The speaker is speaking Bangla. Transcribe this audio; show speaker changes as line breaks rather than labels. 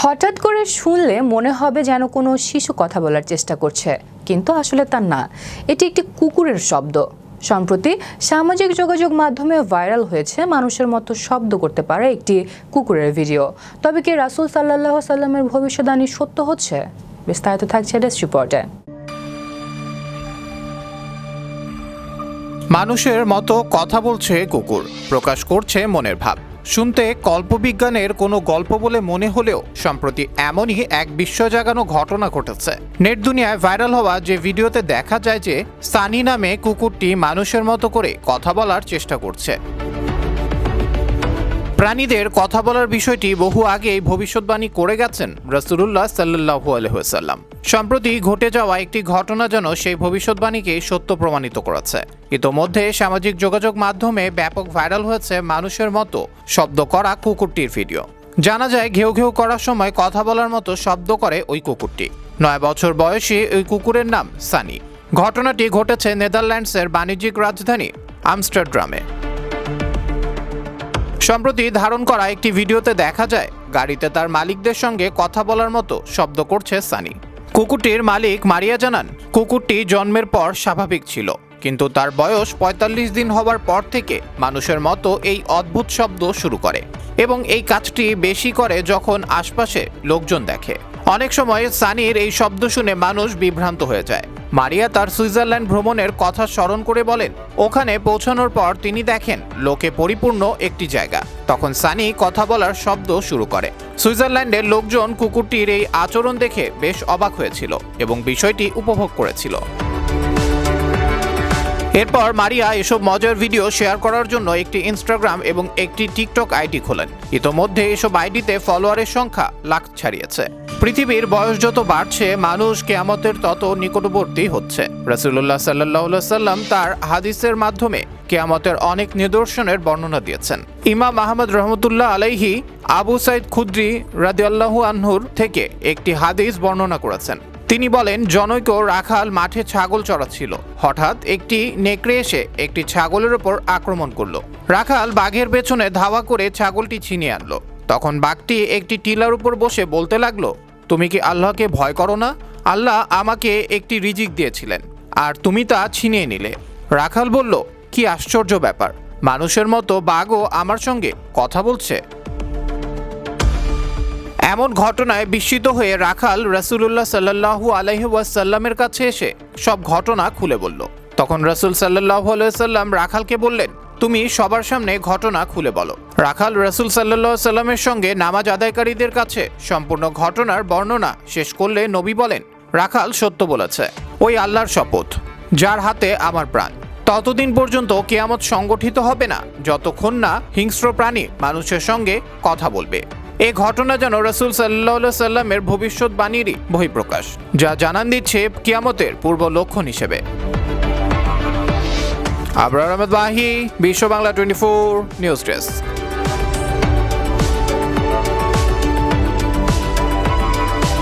হঠাৎ করে শুনলে মনে হবে যেন কোনো শিশু কথা বলার চেষ্টা করছে, কিন্তু আসলে তা না। এটি একটি কুকুরের শব্দ। সম্প্রতি সামাজিক যোগাযোগ মাধ্যমে ভাইরাল হয়েছে মানুষের মতো শব্দ করতে পারে একটি কুকুরের ভিডিও। তবে কি রাসূল সাল্লাল্লাহু আলাইহি সাল্লামের ভবিষ্যদ্বাণী সত্য হচ্ছে? বিস্তারিত থাকছে ডেস্ক রিপোর্টে।
মানুষের মতো কথা বলছে কুকুর, প্রকাশ করছে মনের ভাব। শুনতে কল্পবিজ্ঞানের কোনো গল্প বলে মনে হলেও সম্প্রতি এমনই এক বিশ্ব জাগানো ঘটনা ঘটেছে। নেট দুনিয়ায় ভাইরাল হওয়া যে ভিডিওতে দেখা যায় যে সানি নামে কুকুরটি মানুষের মতো করে কথা বলার চেষ্টা করছে। প্রাণীদের কথা বলার বিষয়টি বহু আগেই ভবিষ্যৎবাণী করে গেছেন রাসূলুল্লাহ সাল্লাল্লাহু আলাইহি ওয়াসাল্লাম। সম্প্রতি ঘটে যাওয়া একটি ঘটনা যেন সেই ভবিষ্যৎবাণীকে সত্য প্রমাণিত করেছে। ইতোমধ্যে সামাজিক যোগাযোগ মাধ্যমে ব্যাপক ভাইরাল হয়েছে মানুষের মতো শব্দ করা কুকুরটির ভিডিও। জানা যায় ঘেউ ঘেউ করার সময় কথা বলার মতো শব্দ করে ওই কুকুরটি। 9 বছর বয়সী ওই কুকুরের নাম সানি। ঘটনাটি ঘটেছে নেদারল্যান্ডসের বাণিজ্যিক রাজধানী আমস্টারডামে। সম্প্রতি ধারণ করা একটি ভিডিওতে দেখা যায় গাড়িতে তার মালিকদের সঙ্গে কথা বলার মতো শব্দ করছে সানি। কুকুরটির মালিক মারিয়া জানান, কুকুরটি জন্মের পর স্বাভাবিক ছিল, কিন্তু তার বয়স 45 দিন হওয়ার পর থেকে মানুষের মতো এই অদ্ভুত শব্দ শুরু করে এবং এই কাজটি বেশি করে যখন আশপাশে লোকজন দেখে। অনেক সময় সানির এই শব্দ শুনে মানুষ বিভ্রান্ত হয়ে যায়। মারিয়া তার সুইজারল্যান্ড ভ্রমণের কথা স্মরণ করে বলেন, ওখানে পৌঁছানোর পর তিনি দেখেন লোকে পরিপূর্ণ একটি জায়গা। তখন সানি কথা বলার শব্দ শুরু করে। সুইজারল্যান্ডের লোকজন কুকুরটির এই আচরণ দেখে বেশ অবাক হয়েছিল এবং বিষয়টি উপভোগ করেছিল। এরপর মারিয়া এসব মজার ভিডিও শেয়ার করার জন্য একটি ইনস্টাগ্রাম এবং একটি টিকটক আইডি খোলেন। ইতোমধ্যে এসব আইডিতে ফলোয়ারের সংখ্যা লাখ ছাড়িয়েছে। পৃথিবীর বয়স যত বাড়ছে মানুষ কিয়ামতের তত নিকটবর্তী হচ্ছে। রাসূলুল্লাহ সাল্লাল্লাহু আলাইহি সাল্লাম তার হাদিসের মাধ্যমে কিয়ামতের অনেক নিদর্শনের বর্ণনা দিয়েছেন। ইমাম আহমদ রহমতুল্লাহ আলাইহি আবু সাইদ খুদরি রাদিয়াল্লাহু আনহুর থেকে একটি হাদিস বর্ণনা করেছেন। তিনি বলেন, জনৈক রাখাল মাঠে ছাগল চড়াচ্ছিল। হঠাৎ একটি নেকড়ে এসে একটি ছাগলের উপর আক্রমণ করলো। রাখাল বাঘের পেছনে ধাওয়া করে ছাগলটি ছিনিয়ে আনলো। তখন বাঘটি একটি টিলার উপর বসে বলতে লাগলো, তুমি কি আল্লাহকে ভয় করো না? আল্লাহ আমাকে একটি রিজিক দিয়েছিলেন আর তুমি তা ছিনিয়ে নিলে। রাখাল বলল, কি আশ্চর্য ব্যাপার, মানুষের মতো বাঘও আমার সঙ্গে কথা বলছে। এমন ঘটনায় বিস্মিত হয়ে রাখাল রাসূলুল্লাহ সাল্লাল্লাহু আলাইহি ওয়াসাল্লামের কাছে এসে সব ঘটনা খুলে বলল। তখন রাসূল সাল্লাল্লাহু আলাইহি ওয়াসাল্লাম রাখালকে বললেন, তুমি সবার সামনে ঘটনা খুলে বলো। রাখাল রাসূল সাল্লাল্লাহু আলাইহি ওয়াসাল্লামের সঙ্গে নামাজ আদায়কারীদের কাছে সম্পূর্ণ ঘটনার বর্ণনা শেষ করলে নবী বলেন, রাখাল সত্য বলেছে। ওই আল্লাহর শপথ যার হাতে আমার প্রাণ, ততদিন পর্যন্ত কিয়ামত সংগঠিত হবে না যতক্ষণ না হিংস্র প্রাণী মানুষের সঙ্গে কথা বলবে। এই ঘটনা যেন রাসূল সাল্লাল্লাহু আলাইহি সাল্লামের ভবিষ্যৎবাণীরই বহিঃপ্রকাশ, যা জানান দিচ্ছে কিয়ামতের পূর্ব লক্ষণ হিসেবে। আবরার আহমেদ ওয়াহি, বিশ্ব বাংলা 24 নিউজ ডেস্ক।